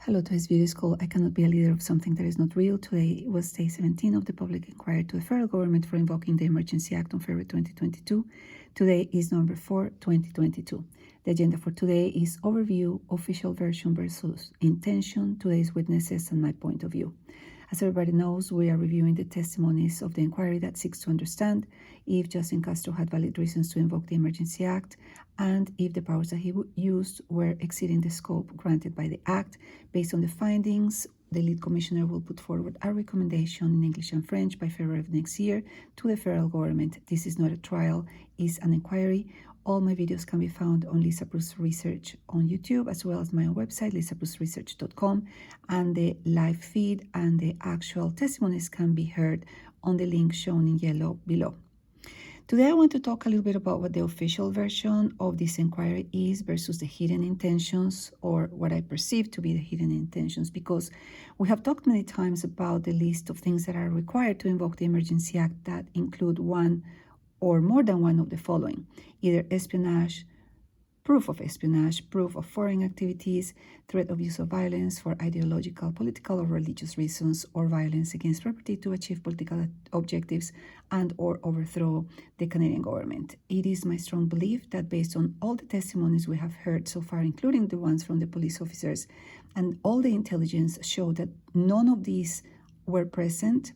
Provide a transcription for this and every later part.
Hello, today's video is called I Cannot Be a Leader of Something That Is Not Real. Today was day 17 of the public inquiry to the federal government for invoking the Emergency Act on February 2022. Today is November 4, 2022. The agenda for today is overview, official version versus intention, today's witnesses, and my point of view. As everybody knows, we are reviewing the testimonies of the inquiry that seeks to understand if Justin Castro had valid reasons to invoke the Emergency Act and if the powers that he used were exceeding the scope granted by the Act. Based on the findings, the lead commissioner will put forward a recommendation in English and French by February of next year to the federal government. This is not a trial, it's an inquiry. All my videos can be found on Lisa Bruce Research on YouTube, as well as my own website, lisabruceresearch.com, and the live feed and the actual testimonies can be heard on the link shown in yellow below. Today I want to talk a little bit about what the official version of this inquiry is versus the hidden intentions, or what I perceive to be the hidden intentions, because we have talked many times about the list of things that are required to invoke the Emergency Act that include one or more than one of the following: either espionage, proof of foreign activities, threat of use of violence for ideological, political, or religious reasons, or violence against property to achieve political objectives and or overthrow the Canadian government. It is my strong belief that based on all the testimonies we have heard so far, including the ones from the police officers, and all the intelligence show that none of these were present,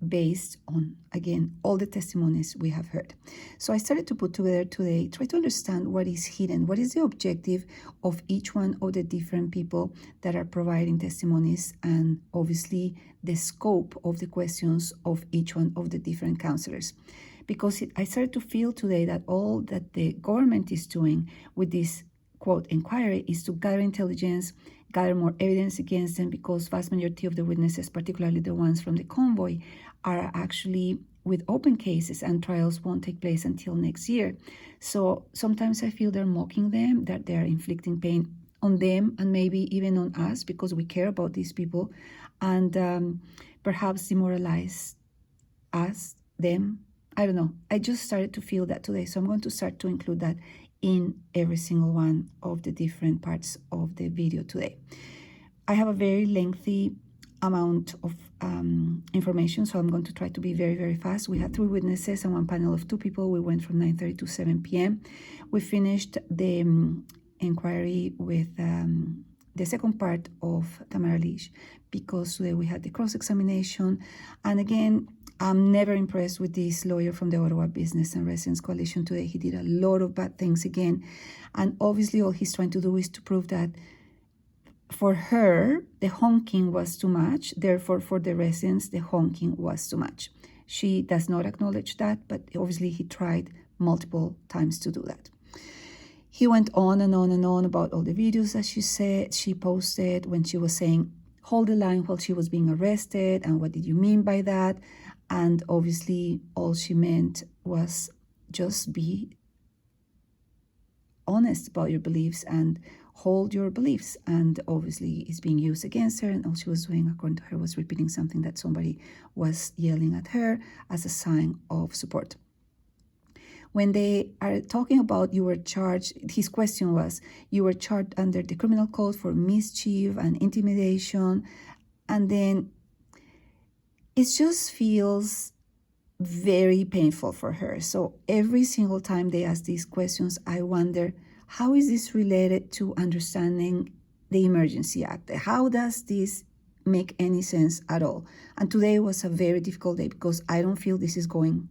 based on, again, all the testimonies we have heard. So I started to put together today, try to understand what is hidden, what is the objective of each one of the different people that are providing testimonies, and obviously the scope of the questions of each one of the different counselors. Because I started to feel today that all that the government is doing with this quote inquiry is to gather intelligence, gather more evidence against them, because vast majority of the witnesses, particularly the ones from the convoy, are actually with open cases, and trials won't take place until next year. So sometimes I feel they're mocking them, that they're inflicting pain on them and maybe even on us, because we care about these people, and perhaps demoralize us, them. I don't know. I just started to feel that today. So I'm going to start to include that in every single one of the different parts of the video today. I have a very lengthy amount of information, so I'm going to try to be very, very fast. We had 3 witnesses and one panel of 2 people. We went from 9:30 to 7 p.m. We finished the inquiry with the second part of Tamara Lich, because today we had the cross-examination. And again, I'm never impressed with this lawyer from the Ottawa Business and Residents Coalition today. He did a lot of bad things again. And obviously all he's trying to do is to prove that for her, the honking was too much. Therefore, for the residents, the honking was too much. She does not acknowledge that, but obviously he tried multiple times to do that. He went on and on and on about all the videos that she posted when she was saying, hold the line while she was being arrested, and what did you mean by that? And obviously all she meant was just be honest about your beliefs and hold your beliefs. And obviously it's being used against her, and all she was doing, according to her, was repeating something that somebody was yelling at her as a sign of support. When they are talking about you were charged, his question was, you were charged under the criminal code for mischief and intimidation. And then it just feels very painful for her. So every single time they ask these questions, I wonder, how is this related to understanding the Emergency Act? How does this make any sense at all? And today was a very difficult day, because I don't feel this is going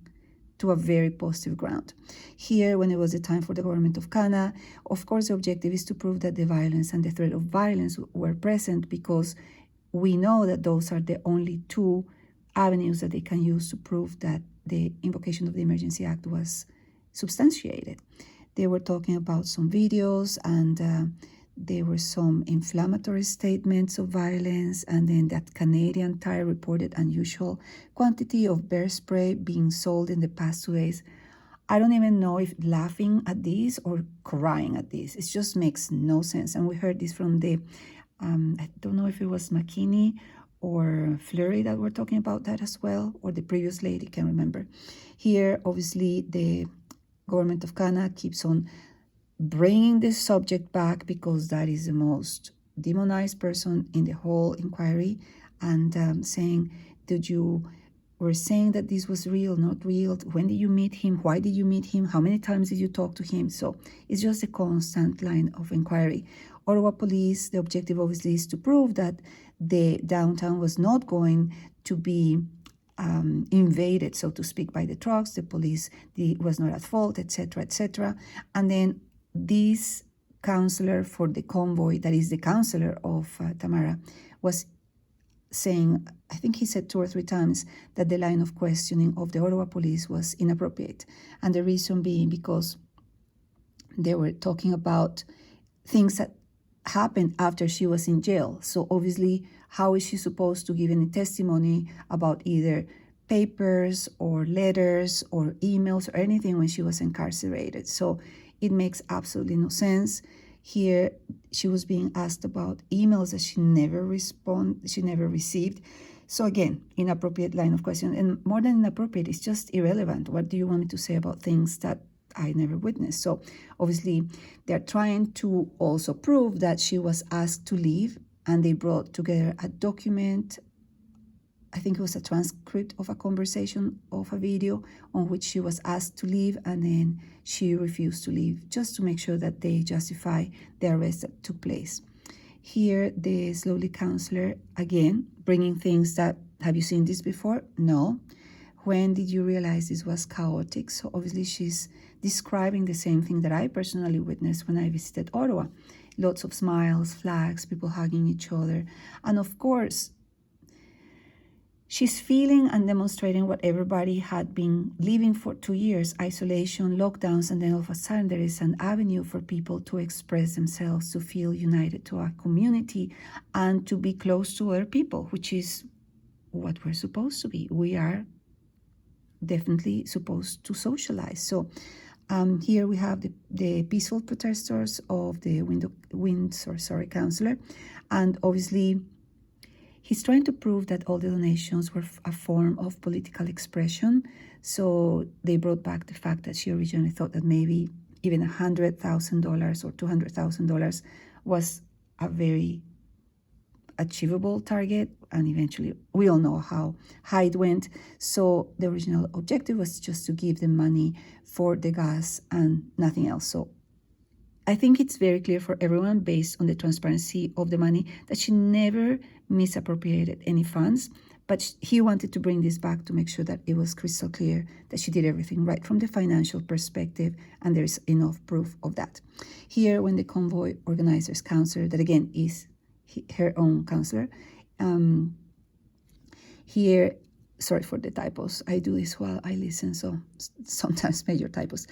to a very positive ground. Here, when it was the time for the government of Canada, of course, the objective is to prove that the violence and the threat of violence were present, because we know that those are the only 2 avenues that they can use to prove that the invocation of the Emergency Act was substantiated. They were talking about some videos, and there were some inflammatory statements of violence, and then that Canadian Tire reported unusual quantity of bear spray being sold in the past 2 days. I don't even know if laughing at this or crying at this. It just makes no sense. And we heard this from the, I don't know if it was McKinney or Fleury that were talking about that as well, or the previous lady, can't remember. Here, obviously, the government of Canada keeps on bringing this subject back, because that is the most demonized person in the whole inquiry, and saying, did you were saying that this was real, not real? When did you meet him? Why did you meet him? How many times did you talk to him? So it's just a constant line of inquiry. Ottawa police, the objective obviously is to prove that the downtown was not going to be invaded, so to speak, by the trucks. The police was not at fault, etc., etc. And then this counselor for the convoy, that is the counselor of Tamara, was saying, I think he said 2 or 3 times, that the line of questioning of the Ottawa police was inappropriate. And the reason being because they were talking about things that happened after she was in jail. So obviously, how is she supposed to give any testimony about either papers or letters or emails or anything when she was incarcerated? So it makes absolutely no sense. Here, she was being asked about emails that she never received. So again, inappropriate line of question. And more than inappropriate, it's just irrelevant. What do you want me to say about things that I never witnessed? So obviously, they're trying to also prove that she was asked to leave, and they brought together a document. I think it was a transcript of a conversation of a video on which she was asked to leave, and then she refused to leave, just to make sure that they justify the arrest that took place. Here, the slowly counselor, again, bringing things that, have you seen this before? No. When did you realize this was chaotic? So obviously she's describing the same thing that I personally witnessed when I visited Ottawa. Lots of smiles, flags, people hugging each other. And of course, she's feeling and demonstrating what everybody had been living for 2 years, isolation, lockdowns, and then all of a sudden there is an avenue for people to express themselves, to feel united to a community, and to be close to other people, which is what we're supposed to be. We are definitely supposed to socialize. So here we have the peaceful protesters of the Windsor counselor, and obviously he's trying to prove that all the donations were a form of political expression. So they brought back the fact that she originally thought that maybe even $100,000 or $200,000 was a very achievable target, and eventually we all know how high it went. So the original objective was just to give them money for the gas and nothing else. So I think it's very clear for everyone, based on the transparency of the money, that she never misappropriated any funds. But he wanted to bring this back to make sure that it was crystal clear that she did everything right from the financial perspective, and there's enough proof of that. Here, when the convoy organizers counselor, that again is her own counselor, here, sorry for the typos, I do this while I listen, so sometimes major typos.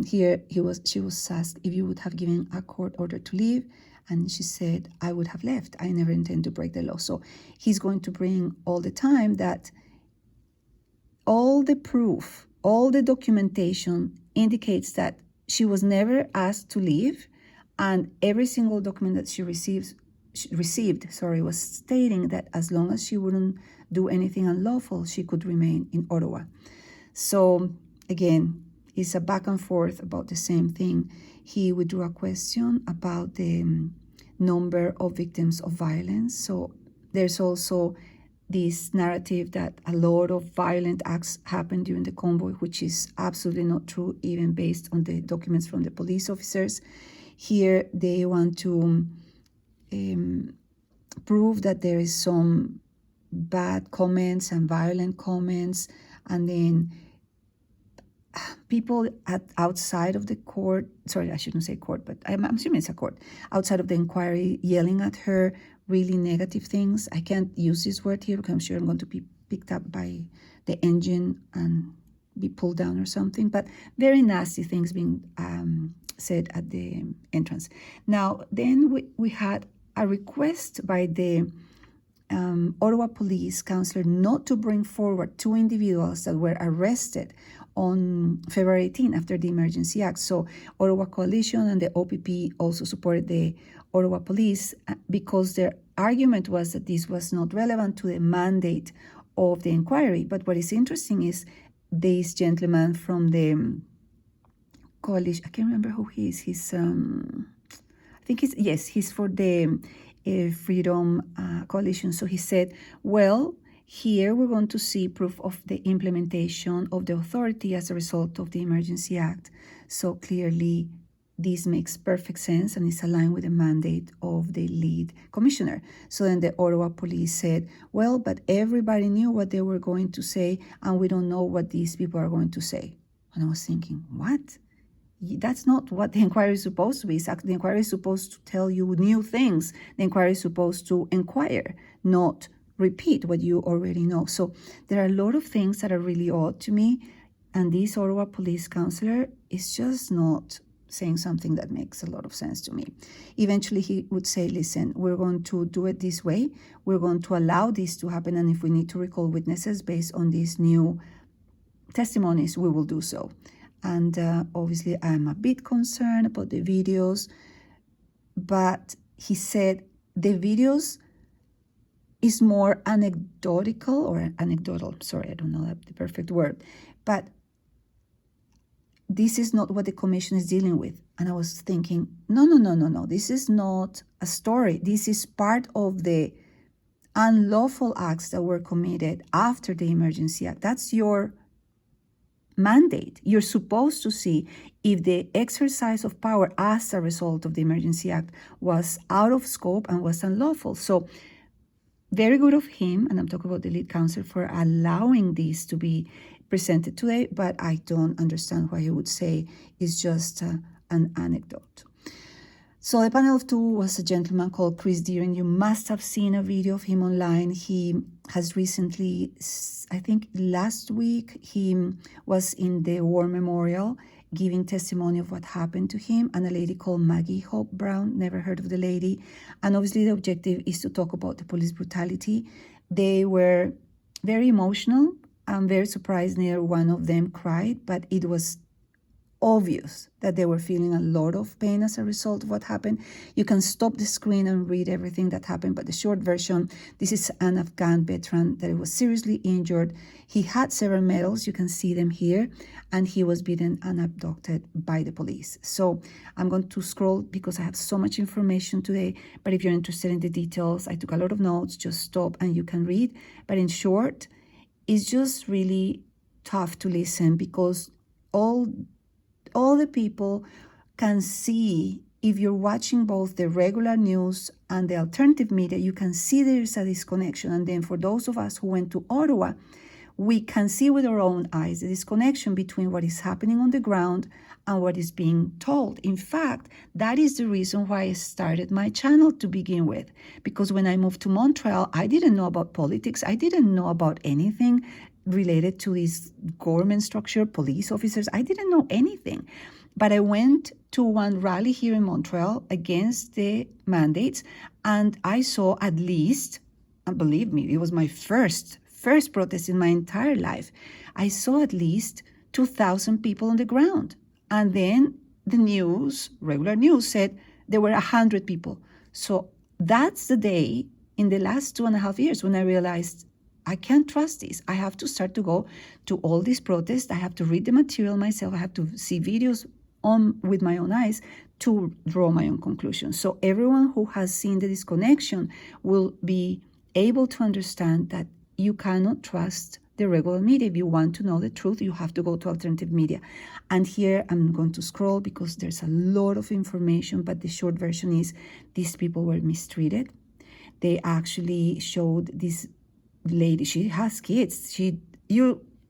Here she was asked if you would have given a court order to leave, and she said, I would have left. I never intend to break the law. So he's going to bring all the time that all the proof, all the documentation indicates that she was never asked to leave, and every single document that she received was stating that as long as she wouldn't do anything unlawful, she could remain in Ottawa. So again, it's a back and forth about the same thing. He withdrew a question about the number of victims of violence. So there's also this narrative that a lot of violent acts happened during the convoy, which is absolutely not true, even based on the documents from the police officers. Here they want to prove that there is some bad comments and violent comments, and then people outside of the court, sorry, I shouldn't say court, but I'm assuming it's a court, outside of the inquiry, yelling at her really negative things. I can't use this word here because I'm sure I'm going to be picked up by the engine and be pulled down or something, but very nasty things being said at the entrance. Now, then we had a request by the Ottawa Police Counselor not to bring forward 2 individuals that were arrested on February 18 after the Emergency Act. So Ottawa Coalition and the OPP also supported the Ottawa Police because their argument was that this was not relevant to the mandate of the inquiry. But what is interesting is this gentleman from the coalition, I can't remember who he is. He's, I think he's for the Freedom Coalition. So he said, well, here we're going to see proof of the implementation of the authority as a result of the Emergency Act. So clearly, this makes perfect sense and is aligned with the mandate of the lead commissioner. So then the Ottawa police said, well, but everybody knew what they were going to say, and we don't know what these people are going to say. And I was thinking, what? That's not what the inquiry is supposed to be. The inquiry is supposed to tell you new things. The inquiry is supposed to inquire, not repeat what you already know. So there are a lot of things that are really odd to me, and this Ottawa police counselor is just not saying something that makes a lot of sense to me. Eventually he would say, listen, we're going to do it this way. We're going to allow this to happen, and if we need to recall witnesses based on these new testimonies, we will do so. And obviously I'm a bit concerned about the videos, but he said the videos is more anecdotal, sorry, I don't know the perfect word, but this is not what the commission is dealing with. And I was thinking, no, this is not a story. This is part of the unlawful acts that were committed after the Emergency Act. That's your mandate. You're supposed to see if the exercise of power as a result of the Emergency Act was out of scope and was unlawful. So very good of him, and I'm talking about the lead counsel, for allowing this to be presented today, but I don't understand why he would say it's just an anecdote. So the panel of two was a gentleman called Chris Deering. You must have seen a video of him online. He has recently, I think last week, he was in the War Memorial giving testimony of what happened to him, and a lady called Maggie Hope Brown, never heard of the lady. And obviously the objective is to talk about the police brutality. They were very emotional. I'm very surprised neither one of them cried, but it was obvious that they were feeling a lot of pain as a result of what happened. You can stop the screen and read everything that happened, but the short version, this is an Afghan veteran that was seriously injured. He had several medals, you can see them here, and he was beaten and abducted by the police. So I'm going to scroll because I have so much information today, but if you're interested in the details, I took a lot of notes, just stop and you can read. But in short, it's just really tough to listen because all the people can see, if you're watching both the regular news and the alternative media, you can see there's a disconnection. And then for those of us who went to Ottawa, we can see with our own eyes the disconnection between what is happening on the ground and what is being told. In fact, that is the reason why I started my channel to begin with. Because when I moved to Montreal, I didn't know about politics. I didn't know about anything related to this government structure, police officers. I didn't know anything. But I went to one rally here in Montreal against the mandates, and I saw at least, and believe me, it was my first protest in my entire life. I saw at least 2,000 people on the ground. And then the news, regular news, said there were 100 people. So that's the day in the last 2.5 years when I realized I can't trust this. I have to start to go to all these protests. I have to read the material myself. I have to see videos with my own eyes to draw my own conclusions. So everyone who has seen the disconnection will be able to understand that you cannot trust the regular media. If you want to know the truth, you have to go to alternative media. And here I'm going to scroll because there's a lot of information, but the short version is these people were mistreated. They actually showed this lady, she has kids.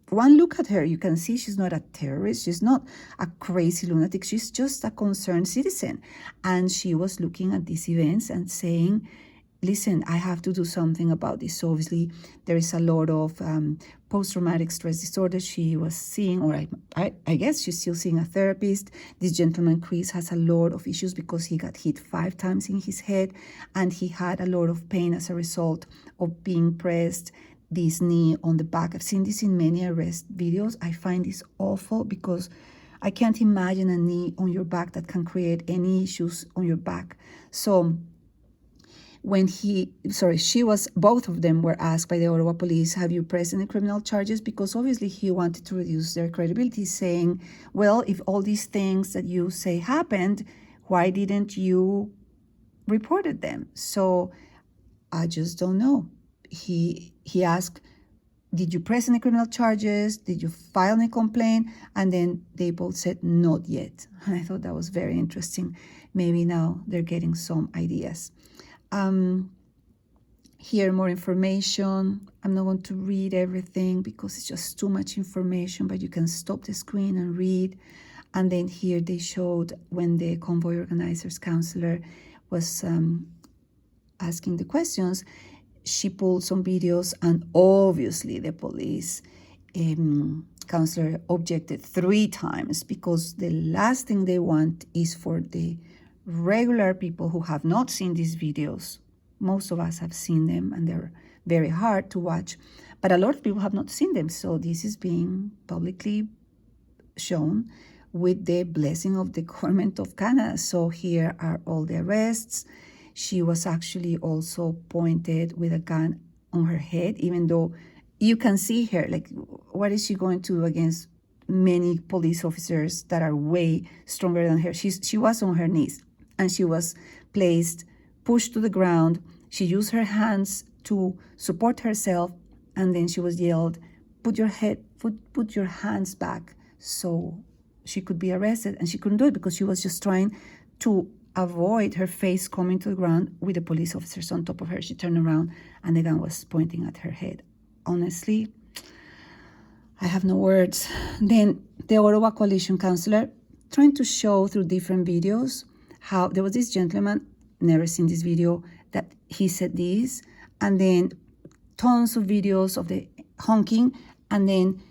One look at her, you can see she's not a terrorist. She's not a crazy lunatic. She's just a concerned citizen. And she was looking at these events and saying, listen, I have to do something about this. So obviously there is a lot of post-traumatic stress disorder she was seeing, or I guess she's still seeing a therapist. This gentleman, Chris, has a lot of issues because he got hit 5 times in his head, and he had a lot of pain as a result of being pressed this knee on the back. I've seen this in many arrest videos. I find this awful because I can't imagine a knee on your back that can create any issues on your back. So both of them were asked by the Ottawa police, have you pressed any criminal charges? Because obviously he wanted to reduce their credibility, saying, well, if all these things that you say happened, why didn't you reported them. So I just don't know. He asked, did you press any criminal charges? Did you file any complaint? And then they both said, not yet. And I thought that was very interesting. Maybe now they're getting some ideas. Here, more information. I'm not going to read everything because it's just too much information, but you can stop the screen and read. And then here they showed when the convoy organizers counselor was asking the questions, she pulled some videos, and obviously the police counselor objected 3 times, because the last thing they want is for the regular people who have not seen these videos. Most of us have seen them, and they're very hard to watch, but a lot of people have not seen them. So this is being publicly shown with the blessing of the government of Canada. So here are all the arrests. She was actually also pointed with a gun on her head, even though you can see her, like, what is she going to do against many police officers that are way stronger than her? She was on her knees, and she was pushed to the ground. She used her hands to support herself, and then she was yelled, put your hands back, so she could be arrested. And she couldn't do it because she was just trying to avoid her face coming to the ground with the police officers on top of her. She turned around and the gun was pointing at her head. Honestly, I have no words. Then the Ottawa Coalition Councillor trying to show through different videos how there was this gentleman, never seen this video, that he said this, and then tons of videos of the honking, and then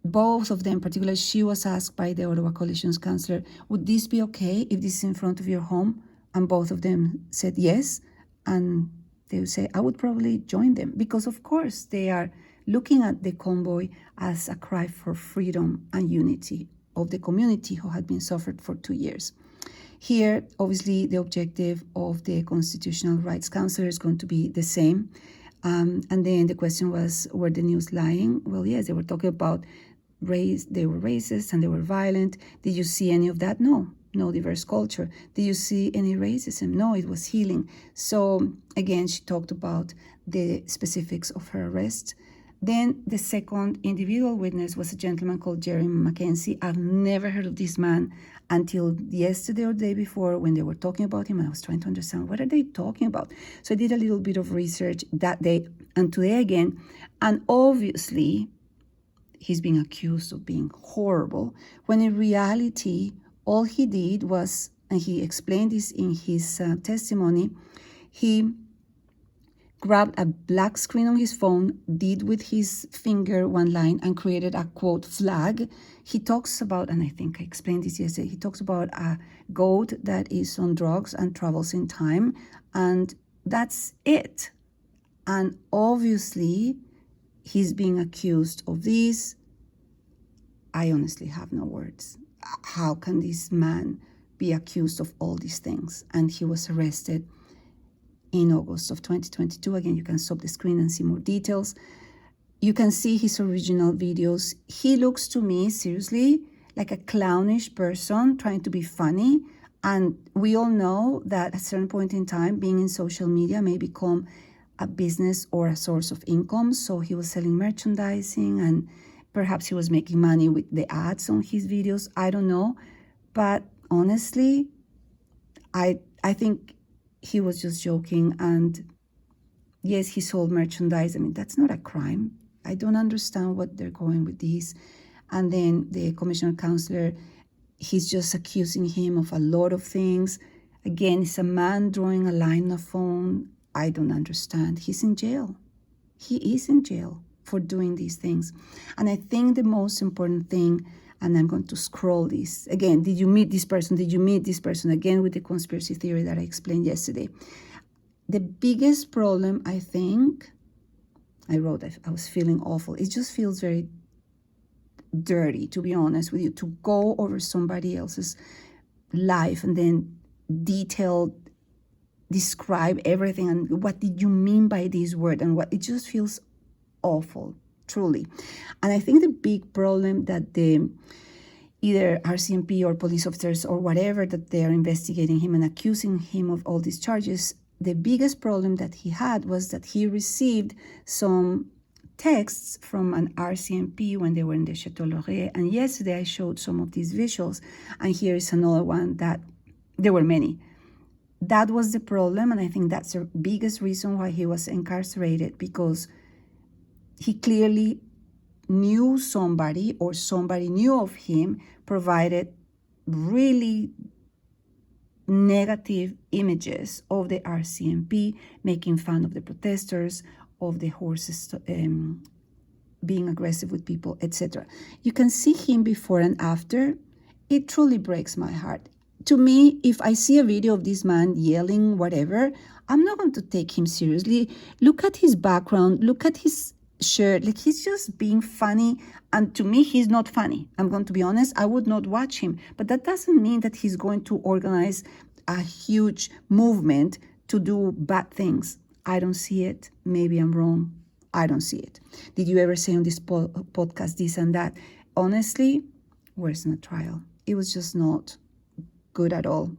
both of them, particularly she was asked by the Ottawa Coalition's councillor, would this be okay if this is in front of your home? And both of them said yes. And they would say, I would probably join them, because of course they are looking at the convoy as a cry for freedom and unity of the community who had been suffered for 2 years. Here, obviously, the objective of the Constitutional Rights Councillor is going to be the same. And then the question was, were the news lying? Well, yes, they were talking about race, they were racist and they were violent. Did you see any of that? No diverse culture. Did you see any racism? No, it was healing. So again, she talked about the specifics of her arrest. Then the second individual witness was a gentleman called Jerry Mackenzie. I've never heard of this man until yesterday or the day before when they were talking about him. I was trying to understand, what are they talking about? So I did a little bit of research that day and today again. And obviously, he's being accused of being horrible, when in reality, all he did was, and he explained this in his testimony, he grabbed a black screen on his phone, did with his finger one line, and created a quote flag. He talks about, and I think I explained this yesterday, he talks about a goat that is on drugs and travels in time, and that's it. And obviously, he's being accused of this. I honestly have no words. How can this man be accused of all these things? And he was arrested in August of 2022. Again, you can stop the screen and see more details. You can see his original videos. He looks to me, seriously, like a clownish person trying to be funny. And we all know that at a certain point in time, being in social media may become a business or a source of income. So he was selling merchandising, and perhaps he was making money with the ads on his videos. I don't know. But honestly, I think he was just joking. And yes, he sold merchandise. I mean, that's not a crime. I don't understand what they're going with this. And then the commissioner councillor, he's just accusing him of a lot of things. Again, it's a man drawing a line on a phone. I don't understand. He's in jail. He is in jail for doing these things. And I think the most important thing, and I'm going to scroll this again, did you meet this person? Did you meet this person? Again, with the conspiracy theory that I explained yesterday. The biggest problem, I think, I was feeling awful. It just feels very dirty, to be honest with you, to go over somebody else's life and then describe everything and what did you mean by this word, and what, it just feels awful, truly. And I think the big problem that the either RCMP or police officers or whatever that they are investigating him and accusing him of all these charges. The biggest problem that he had was that he received some texts from an RCMP when they were in the Chateau Laurier. And yesterday I showed some of these visuals, and here is another one that there were many. That was the problem, and I think that's the biggest reason why he was incarcerated, because he clearly knew somebody or somebody knew of him, provided really negative images of the RCMP, making fun of the protesters, of the horses being aggressive with people, etc. You can see him before and after. It truly breaks my heart. To me, if I see a video of this man yelling whatever, I'm not going to take him seriously. Look at his background, look at his shirt, like he's just being funny, and to me he's not funny. I'm going to be honest, I would not watch him, but that doesn't mean that he's going to organize a huge movement to do bad things. I don't see it. Maybe I'm wrong. I don't see it. Did you ever say on this podcast this and that? Honestly, where's the trial? It was just not good at all.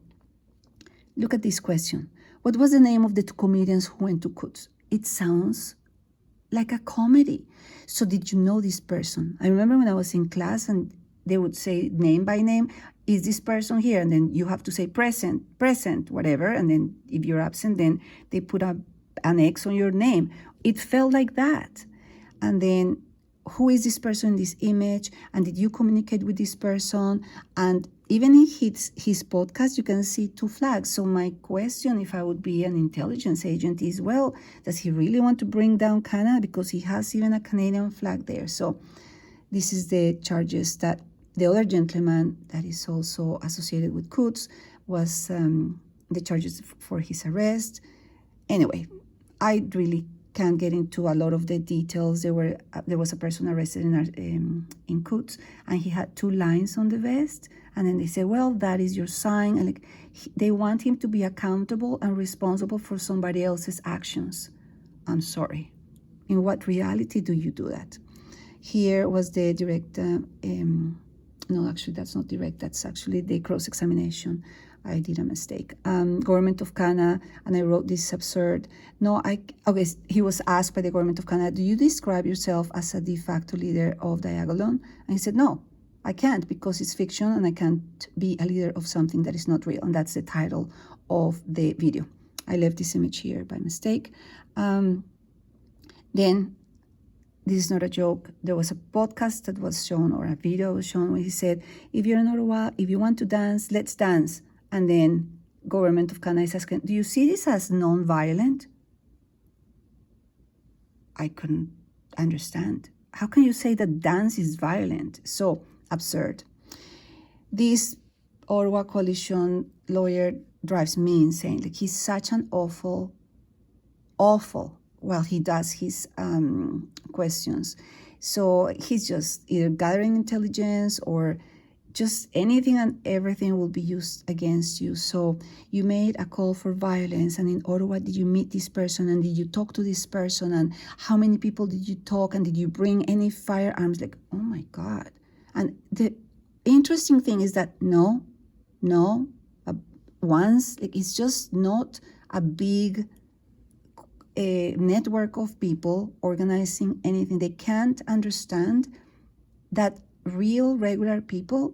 Look at this question. What was the name of the two comedians who went to Quds? It sounds like a comedy. So did you know this person? I remember when I was in class and they would say name by name, is this person here? And then you have to say present, whatever. And then if you're absent, then they put an X on your name. It felt like that. And then who is this person in this image? And did you communicate with this person? And even in his podcast, you can see two flags. So my question, if I would be an intelligence agent, is, well, does he really want to bring down Canada? Because he has even a Canadian flag there. So this is the charges that the other gentleman that is also associated with Quds was the charges for his arrest. Anyway, I really can't get into a lot of the details. There was a person arrested in Quds, and he had 2 lines on the vest, and then they say, well, that is your sign, and like they want him to be accountable and responsible for somebody else's actions. I'm sorry. In what reality do you do that? Here was the direct, no, actually that's not direct, that's actually the cross-examination. I did a mistake. Government of Canada, and I wrote this absurd. No, okay, he was asked by the Government of Canada, do you describe yourself as a de facto leader of Diagolon? And he said, no, I can't, because it's fiction and I can't be a leader of something that is not real. And that's the title of the video. I left this image here by mistake. Then, this is not a joke. There was a podcast that was shown, or a video was shown, where he said, if you're in Ottawa, if you want to dance, let's dance. And then Government of Canada is asking, do you see this as non-violent? I couldn't understand. How can you say that dance is violent? So absurd. This Ottawa coalition lawyer drives me insane. Like, he's such an awful, well, he does his questions. So he's just either gathering intelligence or just anything and everything will be used against you. So you made a call for violence, and in Ottawa, did you meet this person, and did you talk to this person, and how many people did you talk, and did you bring any firearms? Like, oh my God. And the interesting thing is that once, like, it's just not a big network of people organizing anything. They can't understand that real, regular people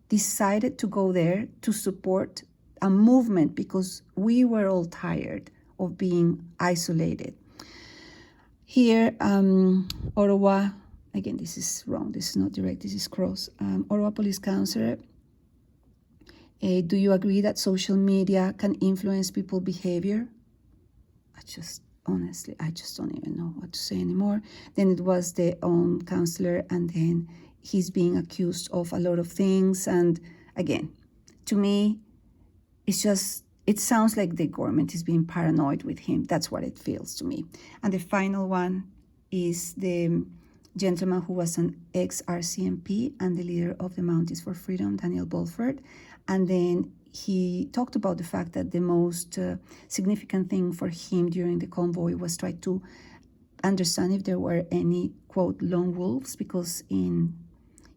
decided to go there to support a movement because we were all tired of being isolated. Here, Ottawa, again, this is wrong, this is not direct, this is cross. Ottawa Police Councillor, do you agree that social media can influence people's behavior? Honestly, I just don't even know what to say anymore. Then it was the councillor, and then he's being accused of a lot of things. And again, to me, it sounds like the government is being paranoid with him. That's what it feels to me. And the final one is the gentleman who was an ex-RCMP and the leader of the Mounties for Freedom, Daniel Bolford. And then he talked about the fact that the most significant thing for him during the convoy was try to understand if there were any, quote, lone wolves, because in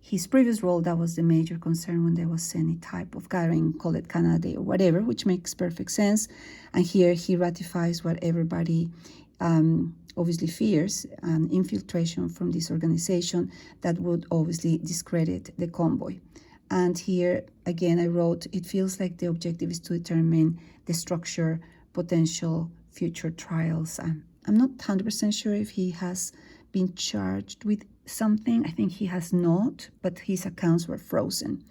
his previous role, that was the major concern when there was any type of gathering, call it Canada Day or whatever, which makes perfect sense. And here he ratifies what everybody obviously fears, an infiltration from this organization that would obviously discredit the convoy. And here, again, I wrote, it feels like the objective is to determine the structure, potential future trials. I'm not 100% sure if he has been charged with something. I think he has not, but his accounts were frozen.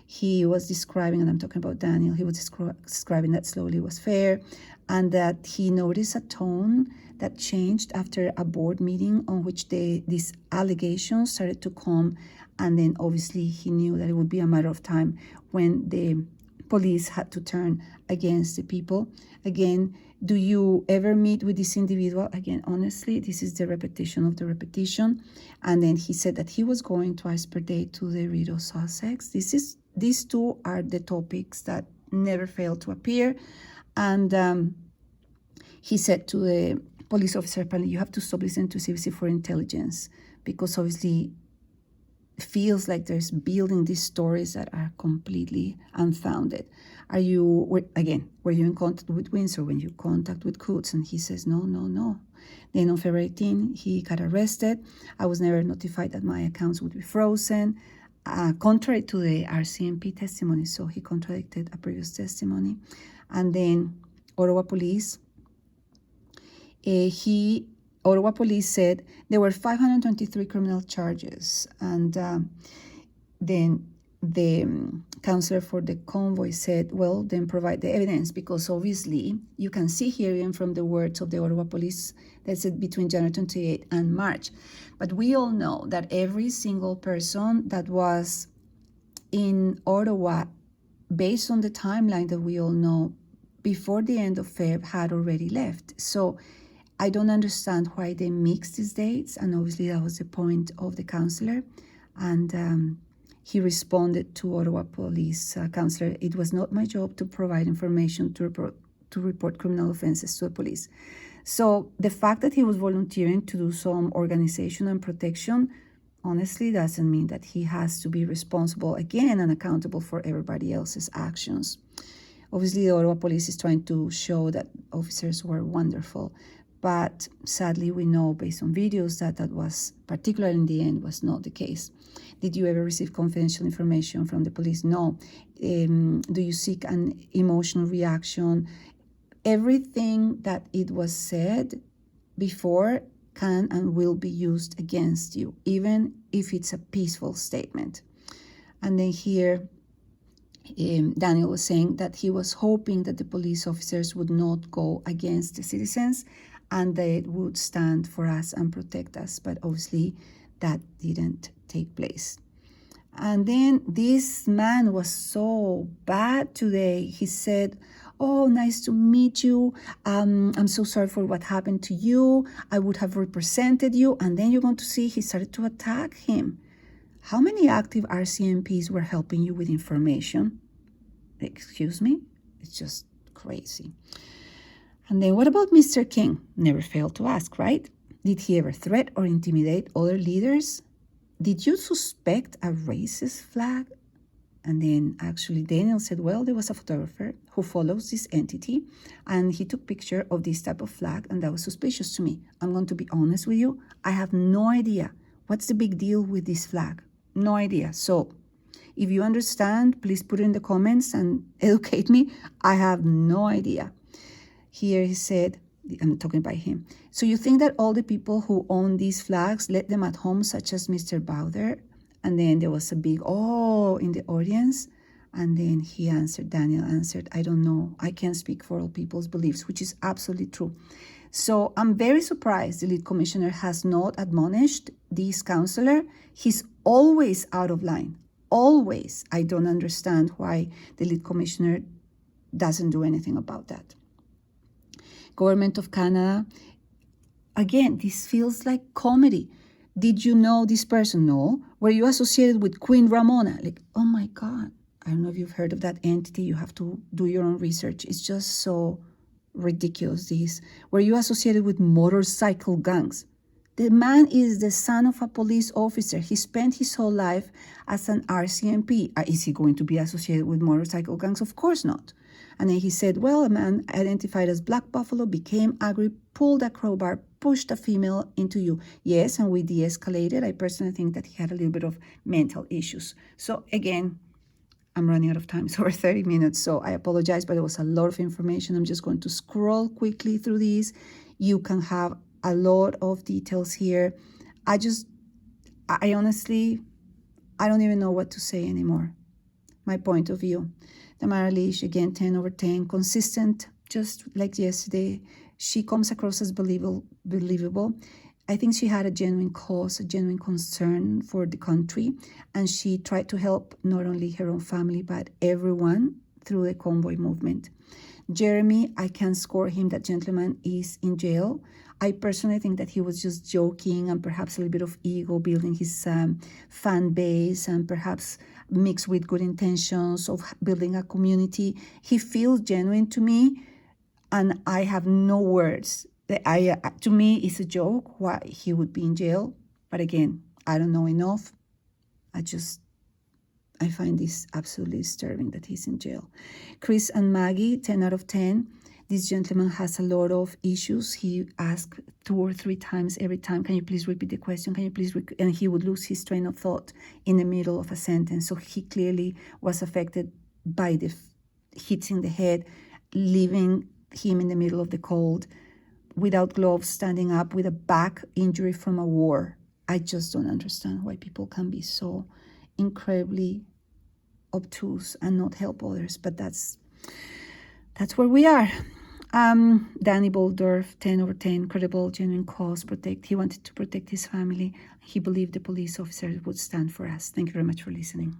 He was describing, and I'm talking about Daniel, he was describing that slowly was fair, and that he noticed a tone that changed after a board meeting on which these allegations started to come, and then obviously he knew that it would be a matter of time when the police had to turn against the people. Again, do you ever meet with this individual? Again, honestly, this is the repetition of the repetition. And then he said that he was going twice per day to the Rideau Sussex. These two are the topics that never fail to appear. And he said to the police officer, apparently, you have to stop listening to CBC for intelligence, because obviously it feels like there's building these stories that are completely unfounded. Were you in contact with Windsor when you contact with Coots? And he says, no. Then on February 18, he got arrested. I was never notified that my accounts would be frozen, contrary to the RCMP testimony. So he contradicted a previous testimony. And then Ottawa Police, Ottawa Police said there were 523 criminal charges. And then the counselor for the convoy said, well, then provide the evidence, because obviously you can see here, even from the words of the Ottawa Police, that said between January 28 and March. But we all know that every single person that was in Ottawa, based on the timeline that we all know, before the end of Feb had already left. So I don't understand why they mixed these dates, and obviously that was the point of the counselor. And he responded to Ottawa Police counselor, it was not my job to provide information to report criminal offenses to the police. So the fact that he was volunteering to do some organization and protection honestly doesn't mean that he has to be responsible again and accountable for everybody else's actions. Obviously, the Ottawa Police is trying to show that officers were wonderful. But sadly, we know based on videos that was, particularly in the end, was not the case. Did you ever receive confidential information from the police? No. Do you seek an emotional reaction? Everything that it was said before can and will be used against you, even if it's a peaceful statement. And then here, Daniel was saying that he was hoping that the police officers would not go against the citizens and they would stand for us and protect us. But obviously that didn't take place. And then this man was so bad today. He said, oh, nice to meet you. I'm so sorry for what happened to you. I would have represented you. And then you're going to see he started to attack him. How many active RCMPs were helping you with information? Excuse me? It's just crazy. And then what about Mr. King? Never failed to ask, right? Did he ever threat or intimidate other leaders? Did you suspect a racist flag? And then actually Daniel said, well, there was a photographer who follows this entity and he took picture of this type of flag and that was suspicious to me. I'm going to be honest with you. I have no idea. What's the big deal with this flag? No idea. So if you understand, please put it in the comments and educate me. I have no idea. Here he said, I'm talking about him. So you think that all the people who own these flags let them at home, such as Mr. Bowder? And then there was a big, oh, in the audience. And then he answered, Daniel answered, I don't know. I can't speak for all people's beliefs, which is absolutely true. So I'm very surprised the lead commissioner has not admonished this counselor. He's always out of line, always. I don't understand why the lead commissioner doesn't do anything about that. Government of Canada, again, this feels like comedy. Did you know this person? No. Were you associated with Queen Ramona? Like, oh my God. I don't know if you've heard of that entity. You have to do your own research. It's just so ridiculous, this. Were you associated with motorcycle gangs? The man is the son of a police officer. He spent his whole life as an RCMP. Is he going to be associated with motorcycle gangs? Of course not. And then he said, well, a man identified as Black Buffalo became angry, pulled a crowbar, pushed a female into you. Yes, and we de-escalated. I personally think that he had a little bit of mental issues. So again, I'm running out of time. It's over 30 minutes, so I apologize, but it was a lot of information. I'm just going to scroll quickly through these. You can have a lot of details here. I honestly, I don't even know what to say anymore. My point of view. Tamara Lich, again, 10 over 10, consistent, just like yesterday. She comes across as believable. I think she had a genuine cause, a genuine concern for the country, and she tried to help not only her own family, but everyone through the convoy movement. Jeremy, I can score him. That gentleman is in jail. I personally think that he was just joking and perhaps a little bit of ego, building his fan base, and perhaps mixed with good intentions of building a community. He feels genuine to me, and I have no words. To me, it's a joke why he would be in jail. But again, I don't know enough. I find this absolutely disturbing that he's in jail. Chris and Maggie, 10 out of 10. This gentleman has a lot of issues. He asked 2 or 3 times every time, can you please repeat the question? Can you please and he would lose his train of thought in the middle of a sentence. So he clearly was affected by the hits in the head, leaving him in the middle of the cold, without gloves, standing up with a back injury from a war. I just don't understand why people can be so incredibly obtuse and not help others, but that's where we are. Danny Boldorf, 10 over 10, credible, genuine cause, he wanted to protect his family. He believed the police officers would stand for us. Thank you very much for listening.